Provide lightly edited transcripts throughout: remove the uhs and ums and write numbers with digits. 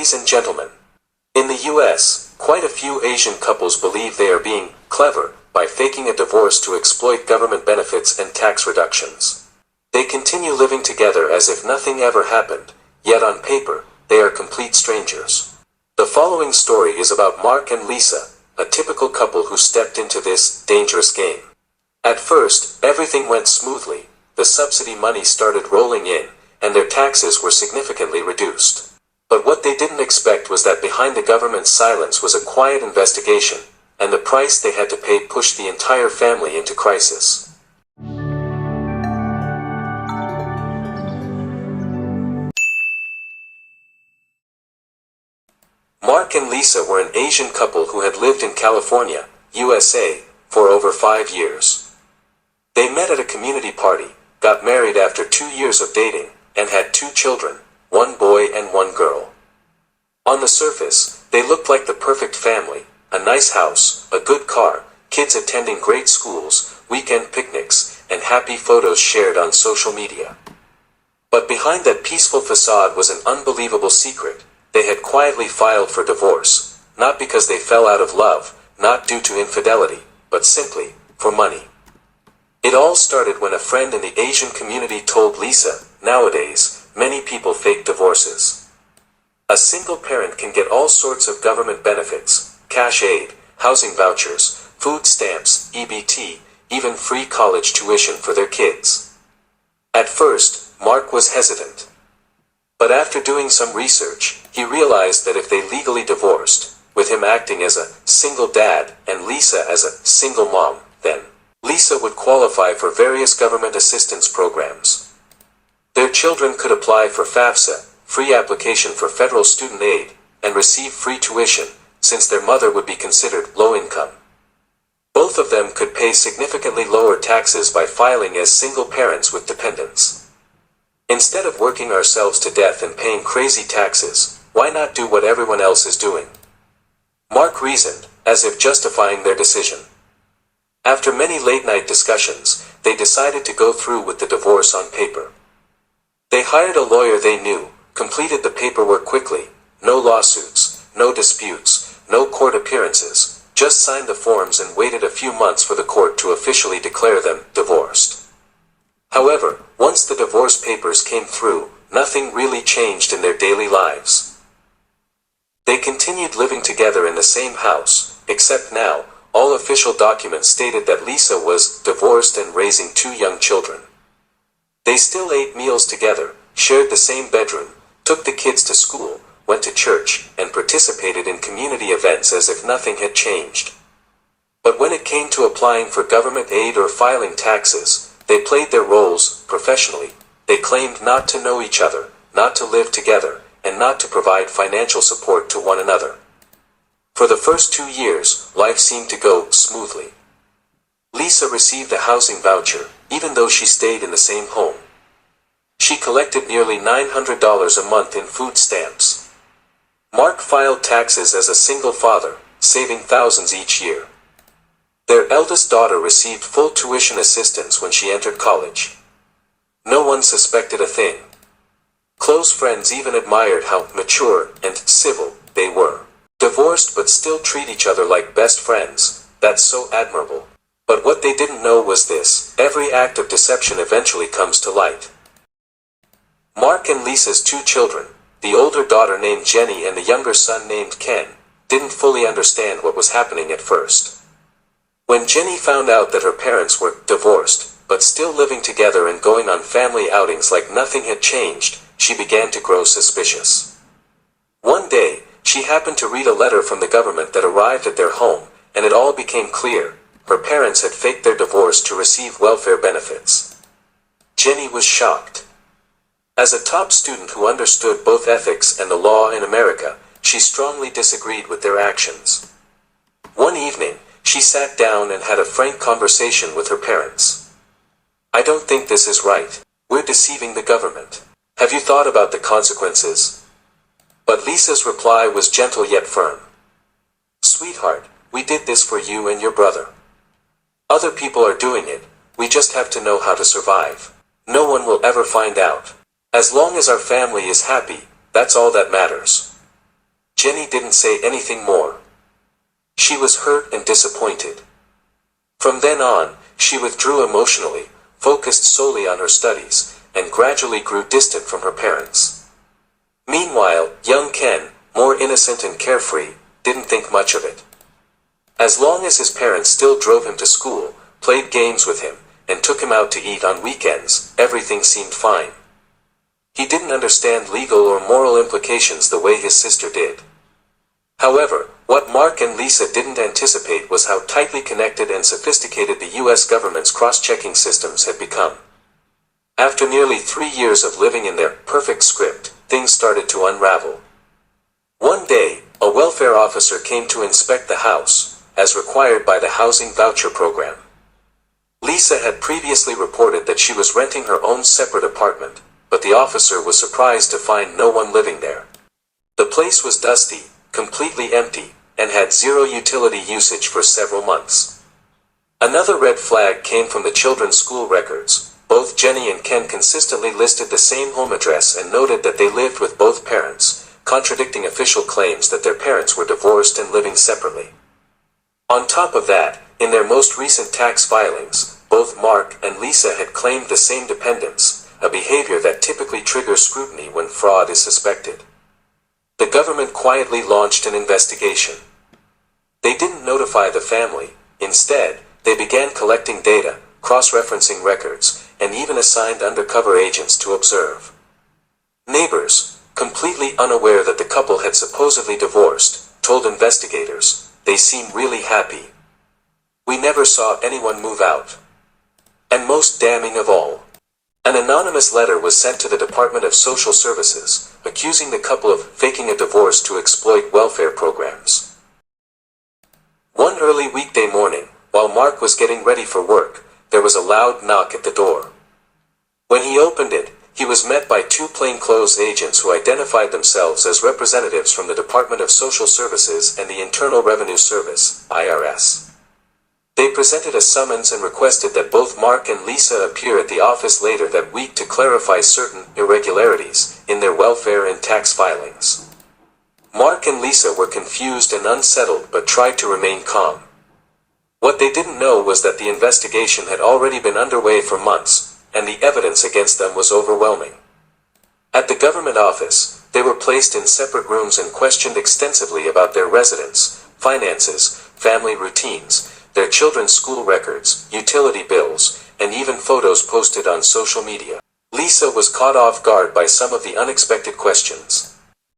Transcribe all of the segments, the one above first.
Ladies and gentlemen, in the US, quite a few Asian couples believe they are being clever by faking a divorce to exploit government benefits and tax reductions. They continue living together as if nothing ever happened, yet on paper, they are complete strangers. The following story is about Mark and Lisa, a typical couple who stepped into this dangerous game. At first, everything went smoothly, the subsidy money started rolling in, and their taxes were significantly reduced. But what they didn't expect was that behind the government's silence was a quiet investigation, and the price they had to pay pushed the entire family into crisis. Mark and Lisa were an Asian couple who had lived in California, USA, for over 5 years. They met at a community party, got married after 2 years of dating, and had 2 children, 1 boy and 1 girl. On the surface, they looked like the perfect family, a nice house, a good car, kids attending great schools, weekend picnics, and happy photos shared on social media. But behind that peaceful facade was an unbelievable secret. They had quietly filed for divorce, not because they fell out of love, not due to infidelity, but simply for money. It all started when a friend in the Asian community told Lisa, nowadays, many people fake divorces. A single parent can get all sorts of government benefits, cash aid, housing vouchers, food stamps, EBT, even free college tuition for their kids. At first, Mark was hesitant. But after doing some research, he realized that if they legally divorced, with him acting as a single dad and Lisa as a single mom, then Lisa would qualify for various government assistance programs. Their children could apply for FAFSA, free application for federal student aid, and receive free tuition, since their mother would be considered low income. Both of them could pay significantly lower taxes by filing as single parents with dependents. Instead of working ourselves to death and paying crazy taxes, why not do what everyone else is doing? Mark reasoned, as if justifying their decision. After many late-night discussions, they decided to go through with the divorce on paper. They hired a lawyer they knew, completed the paperwork quickly, no lawsuits, no disputes, no court appearances, just signed the forms and waited a few months for the court to officially declare them divorced. However, once the divorce papers came through, nothing really changed in their daily lives. They continued living together in the same house, except now, all official documents stated that Lisa was divorced and raising 2 young children. They still ate meals together, shared the same bedroom, took the kids to school, went to church, and participated in community events as if nothing had changed. But when it came to applying for government aid or filing taxes, they played their roles professionally. They claimed not to know each other, not to live together, and not to provide financial support to one another. For the first 2 years, life seemed to go smoothly. Lisa received a housing voucher, even though she stayed in the same home. She collected nearly $900 a month in food stamps. Mark filed taxes as a single father, saving thousands each year. Their eldest daughter received full tuition assistance when she entered college. No one suspected a thing. Close friends even admired how mature and civil they were. Divorced but still treat each other like best friends, that's so admirable. But what they didn't know was this: every act of deception eventually comes to light. Mark and Lisa's 2 children, the older daughter named Jenny and the younger son named Ken, didn't fully understand what was happening at first. When Jenny found out that her parents were divorced, but still living together and going on family outings like nothing had changed, she began to grow suspicious. One day, she happened to read a letter from the government that arrived at their home, and it all became clear. Her parents had faked their divorce to receive welfare benefits. Jenny was shocked. As a top student who understood both ethics and the law in America, she strongly disagreed with their actions. One evening, she sat down and had a frank conversation with her parents. "I don't think this is right. We're deceiving the government. Have you thought about the consequences?" But Lisa's reply was gentle yet firm. "Sweetheart, we did this for you and your brother. Other people are doing it, we just have to know how to survive. No one will ever find out. As long as our family is happy, that's all that matters." Jenny didn't say anything more. She was hurt and disappointed. From then on, she withdrew emotionally, focused solely on her studies, and gradually grew distant from her parents. Meanwhile, young Ken, more innocent and carefree, didn't think much of it. As long as his parents still drove him to school, played games with him, and took him out to eat on weekends, everything seemed fine. He didn't understand legal or moral implications the way his sister did. However, what Mark and Lisa didn't anticipate was how tightly connected and sophisticated the US government's cross-checking systems had become. After nearly 3 years of living in their perfect script, things started to unravel. One day, a welfare officer came to inspect the house, as required by the Housing Voucher Program. Lisa had previously reported that she was renting her own separate apartment, but the officer was surprised to find no one living there. The place was dusty, completely empty, and had zero utility usage for several months. Another red flag came from the children's school records. Both Jenny and Ken consistently listed the same home address and noted that they lived with both parents, contradicting official claims that their parents were divorced and living separately. On top of that, in their most recent tax filings, both Mark and Lisa had claimed the same dependents, a behavior that typically triggers scrutiny when fraud is suspected. The government quietly launched an investigation. They didn't notify the family. Instead, they began collecting data, cross-referencing records, and even assigned undercover agents to observe. Neighbors, completely unaware that the couple had supposedly divorced, told investigators, "They seem really happy. We never saw anyone move out." And most damning of all, an anonymous letter was sent to the Department of Social Services, accusing the couple of faking a divorce to exploit welfare programs. One early weekday morning, while Mark was getting ready for work, there was a loud knock at the door. When he opened it, he was met by two plainclothes agents who identified themselves as representatives from the Department of Social Services and the Internal Revenue Service, IRS. They presented a summons and requested that both Mark and Lisa appear at the office later that week to clarify certain irregularities in their welfare and tax filings. Mark and Lisa were confused and unsettled but tried to remain calm. What they didn't know was that the investigation had already been underway for months, and the evidence against them was overwhelming. At the government office, they were placed in separate rooms and questioned extensively about their residence, finances, family routines, their children's school records, utility bills, and even photos posted on social media. Lisa was caught off guard by some of the unexpected questions.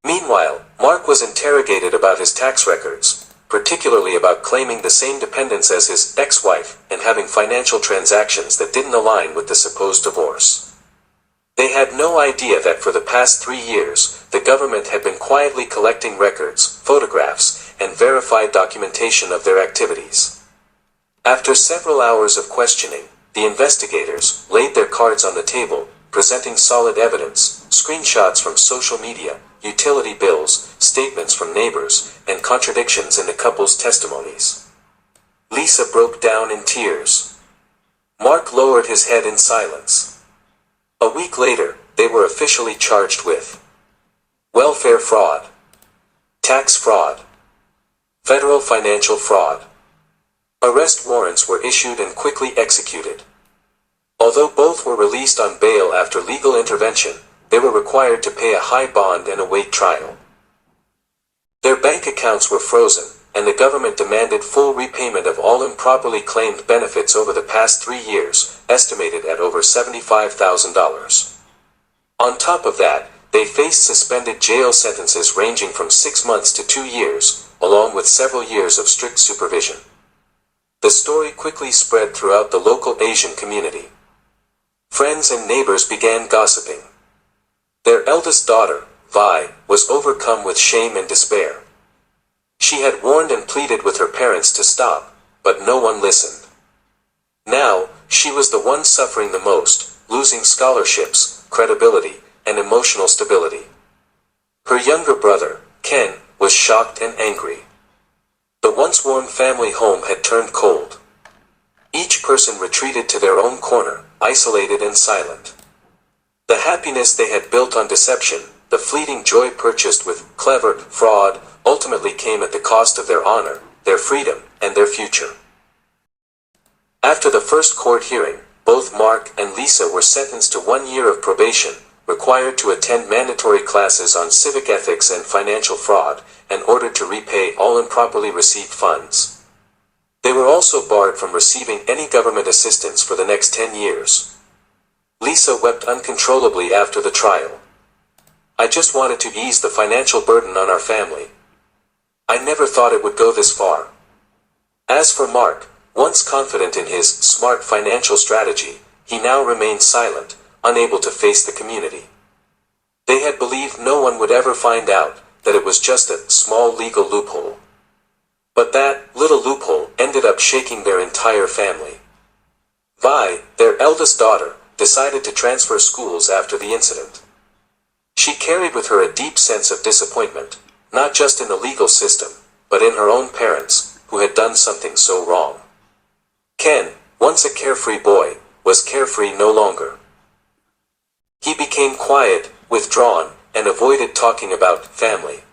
Meanwhile, Mark was interrogated about his tax records, particularly about claiming the same dependents as his ex-wife and having financial transactions that didn't align with the supposed divorce. They had no idea that for the past 3 years, the government had been quietly collecting records, photographs, and verified documentation of their activities. After several hours of questioning, the investigators laid their cards on the table, presenting solid evidence, screenshots from social media, utility bills, statements from neighbors, and contradictions in the couple's testimonies. Lisa broke down in tears. Mark lowered his head in silence. A week later, they were officially charged with welfare fraud, tax fraud, federal financial fraud. Arrest warrants were issued and quickly executed. Although both were released on bail after legal intervention, they were required to pay a high bond and await trial. Their bank accounts were frozen, and the government demanded full repayment of all improperly claimed benefits over the past 3 years, estimated at over $75,000. On top of that, they faced suspended jail sentences ranging from 6 months to 2 years, along with several years of strict supervision. The story quickly spread throughout the local Asian community. Friends and neighbors began gossiping. Their eldest daughter, Vi, was overcome with shame and despair. She had warned and pleaded with her parents to stop, but no one listened. Now, she was the one suffering the most, losing scholarships, credibility, and emotional stability. Her younger brother, Ken, was shocked and angry. The once warm family home had turned cold. Each person retreated to their own corner, isolated and silent. The happiness they had built on deception, the fleeting joy purchased with clever fraud ultimately came at the cost of their honor, their freedom, and their future. After the first court hearing, both Mark and Lisa were sentenced to 1 year of probation, required to attend mandatory classes on civic ethics and financial fraud, and ordered to repay all improperly received funds. They were also barred from receiving any government assistance for the next 10 years. Lisa wept uncontrollably after the trial. "I just wanted to ease the financial burden on our family. I never thought it would go this far." As for Mark, once confident in his smart financial strategy, he now remained silent, unable to face the community. They had believed no one would ever find out that it was just a small legal loophole. But that little loophole ended up shaking their entire family. Vi, their eldest daughter, decided to transfer schools after the incident. She carried with her a deep sense of disappointment, not just in the legal system, but in her own parents, who had done something so wrong. Ken, once a carefree boy, was carefree no longer. He became quiet, withdrawn, and avoided talking about family.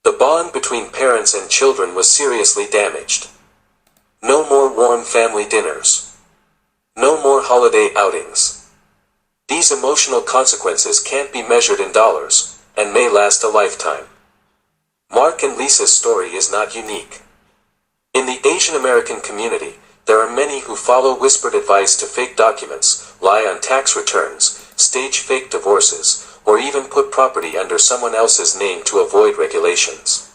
The bond between parents and children was seriously damaged. No more warm family dinners. No more holiday outings. These emotional consequences can't be measured in dollars, and may last a lifetime. Mark and Lisa's story is not unique. In the Asian American community, there are many who follow whispered advice to fake documents, lie on tax returns, stage fake divorces, or even put property under someone else's name to avoid regulations.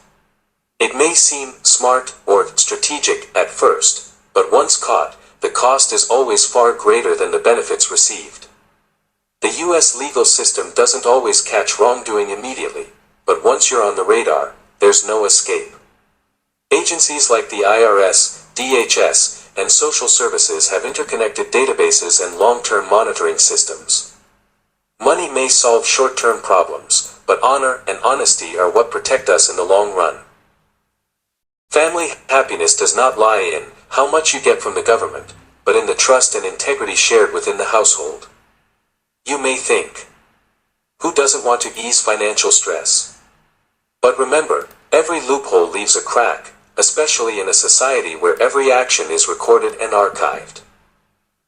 It may seem smart or strategic at first, but once caught, the cost is always far greater than the benefits received. The US legal system doesn't always catch wrongdoing immediately, but once you're on the radar, there's no escape. Agencies like the IRS, DHS, and social services have interconnected databases and long-term monitoring systems. Money may solve short-term problems, but honor and honesty are what protect us in the long run. Family happiness does not lie in how much you get from the government, but in the trust and integrity shared within the household. You may think, who doesn't want to ease financial stress? But remember, every loophole leaves a crack, especially in a society where every action is recorded and archived.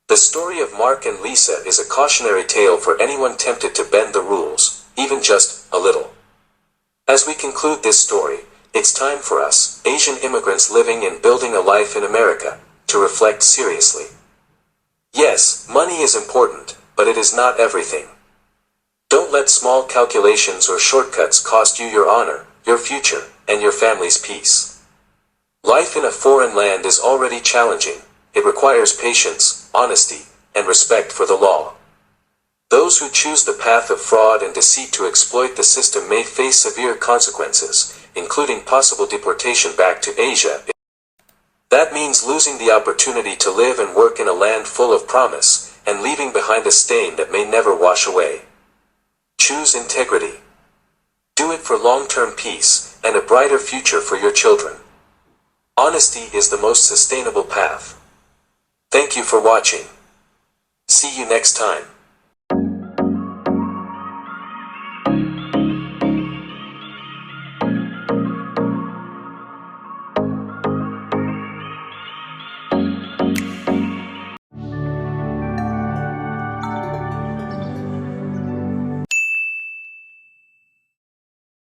The story of Mark and Lisa is a cautionary tale for anyone tempted to bend the rules, even just a little. As we conclude this story, it's time for us, Asian immigrants living and building a life in America, to reflect seriously. Yes, money is important, but it is not everything. Don't let small calculations or shortcuts cost you your honor, your future, and your family's peace. Life in a foreign land is already challenging. It requires patience, honesty, and respect for the law. Those who choose the path of fraud and deceit to exploit the system may face severe consequences, including possible deportation back to Asia. That means losing the opportunity to live and work in a land full of promise, and leaving behind a stain that may never wash away. Choose integrity. Do it for long-term peace, and a brighter future for your children. Honesty is the most sustainable path. Thank you for watching. See you next time.